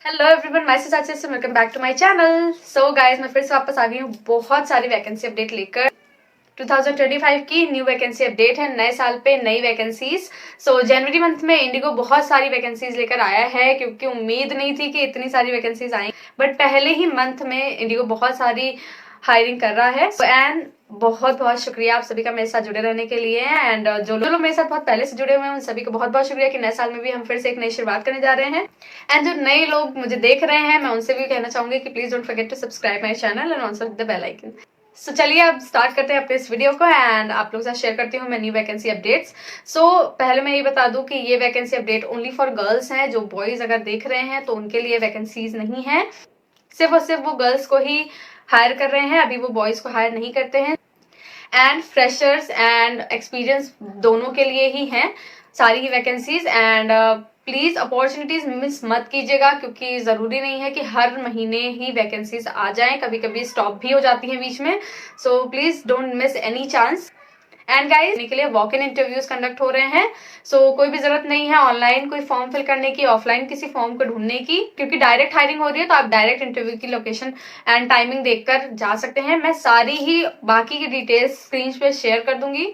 Hello everyone, my sister से welcome back to my channel. So guys, मैं फिर से वापस आ गई हूँ बहुत सारी वैकेंसी अपडेट लेकर। 2025 की न्यू वैकेंसी अपडेट है, नए साल पे नई वैकेंसीज। सो जनवरी मंथ में इंडिगो बहुत सारी वैकेंसीज लेकर आया है, क्योंकि उम्मीद नहीं थी कि इतनी सारी वैकेंसीज आएंगी, बट पहले ही मंथ में इंडिगो बहुत सारी हायरिंग कर रहा है। एंड बहुत बहुत शुक्रिया आप सभी का मेरे साथ जुड़े रहने के लिए। एंड जो लोग मेरे साथ बहुत पहले से जुड़े हुए हैं उन सभी को बहुत बहुत शुक्रिया कि नए साल में भी हम फिर से एक नई शुरुआत करने जा रहे हैं। एंड जो नए लोग मुझे देख रहे हैं, मैं उनसे भी कहना चाहूंगी कि please don't forget to subscribe my channel and also hit the bell icon. So चलिए अब स्टार्ट करते हैं अपने इस वीडियो को एंड आप लोगों के साथ शेयर करती हूँ मैं न्यू वैकेंसी अपडेट्स। सो पहले मैं ये बता दूं कि ये vacancy update only for girls हैं। जो बॉयज अगर देख रहे हैं तो उनके लिए वैकेंसीज नहीं है, सिर्फ और सिर्फ वो गर्ल्स को ही हायर कर रहे हैं, अभी वो बॉयज को हायर नहीं करते हैं। एंड फ्रेशर्स एंड एक्सपीरियंस दोनों के लिए ही हैं सारी ही vacancies. And please opportunities miss मत कीजिएगा, क्योंकि जरूरी नहीं है कि हर महीने ही वैकेंसीज आ जाएं, कभी कभी स्टॉप भी हो जाती हैं बीच में। So please don't miss any chance. And guys, के लिए वॉक इन इंटरव्यूज कंडक्ट हो रहे हैं। सो कोई भी जरूरत नहीं है ऑनलाइन कोई फॉर्म फिल करने की, ऑफलाइन किसी फॉर्म को ढूंढने की, क्योंकि डायरेक्ट हायरिंग हो रही है तो आप डायरेक्ट इंटरव्यू की लोकेशन एंड टाइमिंग देखकर जा सकते हैं। मैं सारी ही बाकी की डिटेल्स स्क्रीन पे शेयर कर दूंगी,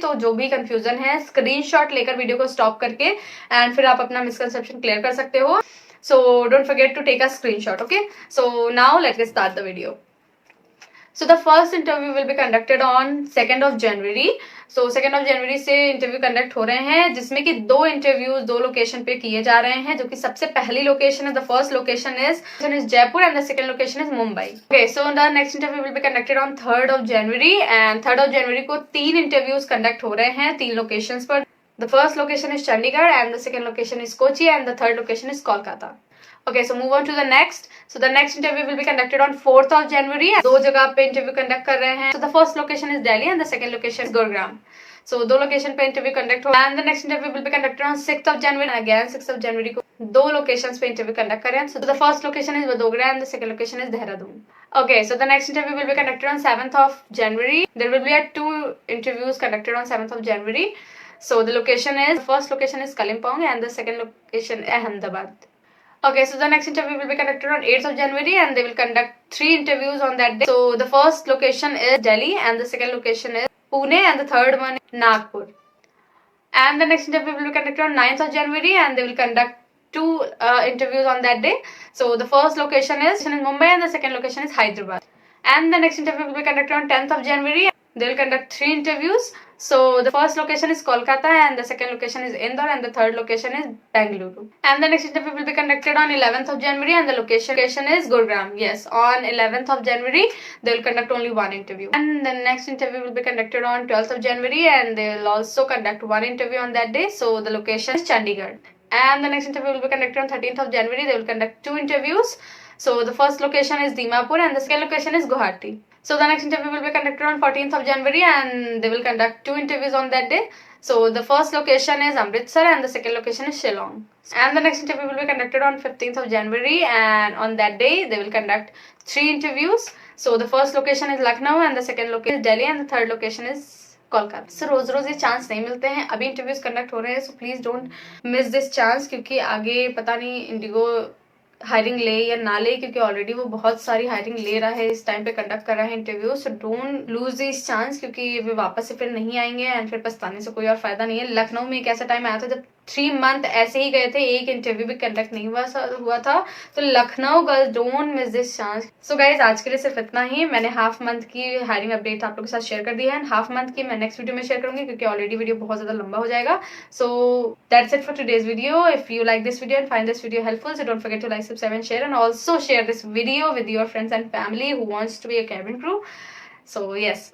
तो जो भी कंफ्यूजन है स्क्रीनशॉट लेकर वीडियो को स्टॉप करके एंड फिर आप अपना मिसकंसेप्शन क्लियर कर सकते हो। So don't forget to take a screenshot, okay. So now let's get start the video. So the first interview will be conducted on 2nd of January. So 2nd of January से interview conduct हो रहे हैं, जिसमें कि दो interviews दो location पे किए जा रहे हैं, जो कि सबसे पहली लोकेशन है, the first location is Jaipur and the second location is Mumbai. Okay, so the next interview will be conducted on 3rd of January and 3rd of January को 3 इंटरव्यूज कंडक्ट हो रहे हैं 3 लोकेशंस पर। The first location is Chandigarh and the second location is Kochi and the third location is Kolkata. Okay, so move on to the next. So the next interview will be conducted on 4th of January. दो जगह पे interview conduct कर रहे हैं. So the first location is Delhi and the second location is Gurugram. So दो location पे interview conduct हो, and the next interview will be conducted on 6th of January. And again 6th of January को दो locations पे interview conduct कर रहे हैं. So the first location is Vadodara and the second location is Dehradun. Okay, so the next interview will be conducted on 7th of January. There will be 2 interviews conducted on 7th of January. So the location is, first location is Kalimpong and the second location Ahmedabad. Okay, so the next interview will be conducted on 8th of January and they will conduct 3 interviews on that day. So the first location is Delhi and the second location is Pune and the third one is Nagpur. And the next interview will be conducted on 9th of January and they will conduct 2 interviews on that day. So the first location is Mumbai and the second location is Hyderabad. And the next interview will be conducted on 10th of January. They will conduct 3 interviews. So the first location is Kolkata and the second location is Indore and the third location is Bengaluru. And the next interview will be conducted on 11th of January and the location is Gurugram. Yes, on 11th of January they will conduct only 1 interview. And the next interview will be conducted on 12th of January and they will also conduct 1 interview on that day. So the location is Chandigarh. And the next interview will be conducted on 13th of January. They will conduct 2 interviews. So the first location is Dimapur and the second location is Guwahati. So the next interview will be conducted on 14th of January and they will conduct 2 interviews on that day. So the first location is Amritsar and the second location is Shillong. And the next interview will be conducted on 15th of January and on that day they will conduct 3 interviews. So the first location is Lucknow and the second location is Delhi and the third location is Kolkata. सो रोज रोज ये chance नहीं मिलते हैं, अभी interviews conduct हो रहे हैं, so please don't miss this chance, क्योंकि आगे पता नहीं इंडिगो हायरिंग ले या ना ले, क्योंकि ऑलरेडी वो बहुत सारी हायरिंग ले रहा है, इस टाइम पे कंडक्ट कर रहा है interview. So don't lose this chance, क्योंकि वे वापस से फिर नहीं आएंगे एंड फिर पछताने से कोई और फायदा नहीं है। लखनऊ में एक ऐसा टाइम आया था जब 3 मंथ ऐसे ही गए थे, एक इंटरव्यू भी कंडक्ट नहीं हुआ था। तो Lucknow girls don't miss this chance. So guys, आज के लिए सिर्फ इतना ही। मैंने हाफ मंथ की हायरिंग अपडेट आप लोगों के साथ शेयर कर दी है एंड हाफ मंथ की मैं नेक्स्ट वीडियो में शेयर करूंगी, क्योंकि ऑलरेडी वीडियो बहुत ज्यादा लंबा हो जाएगा। So that's it for today's video. If you like this video and find this video helpful, so don't forget to like, subscribe and share, and also share this video with your friends and family who wants to be a cabin crew. So yes.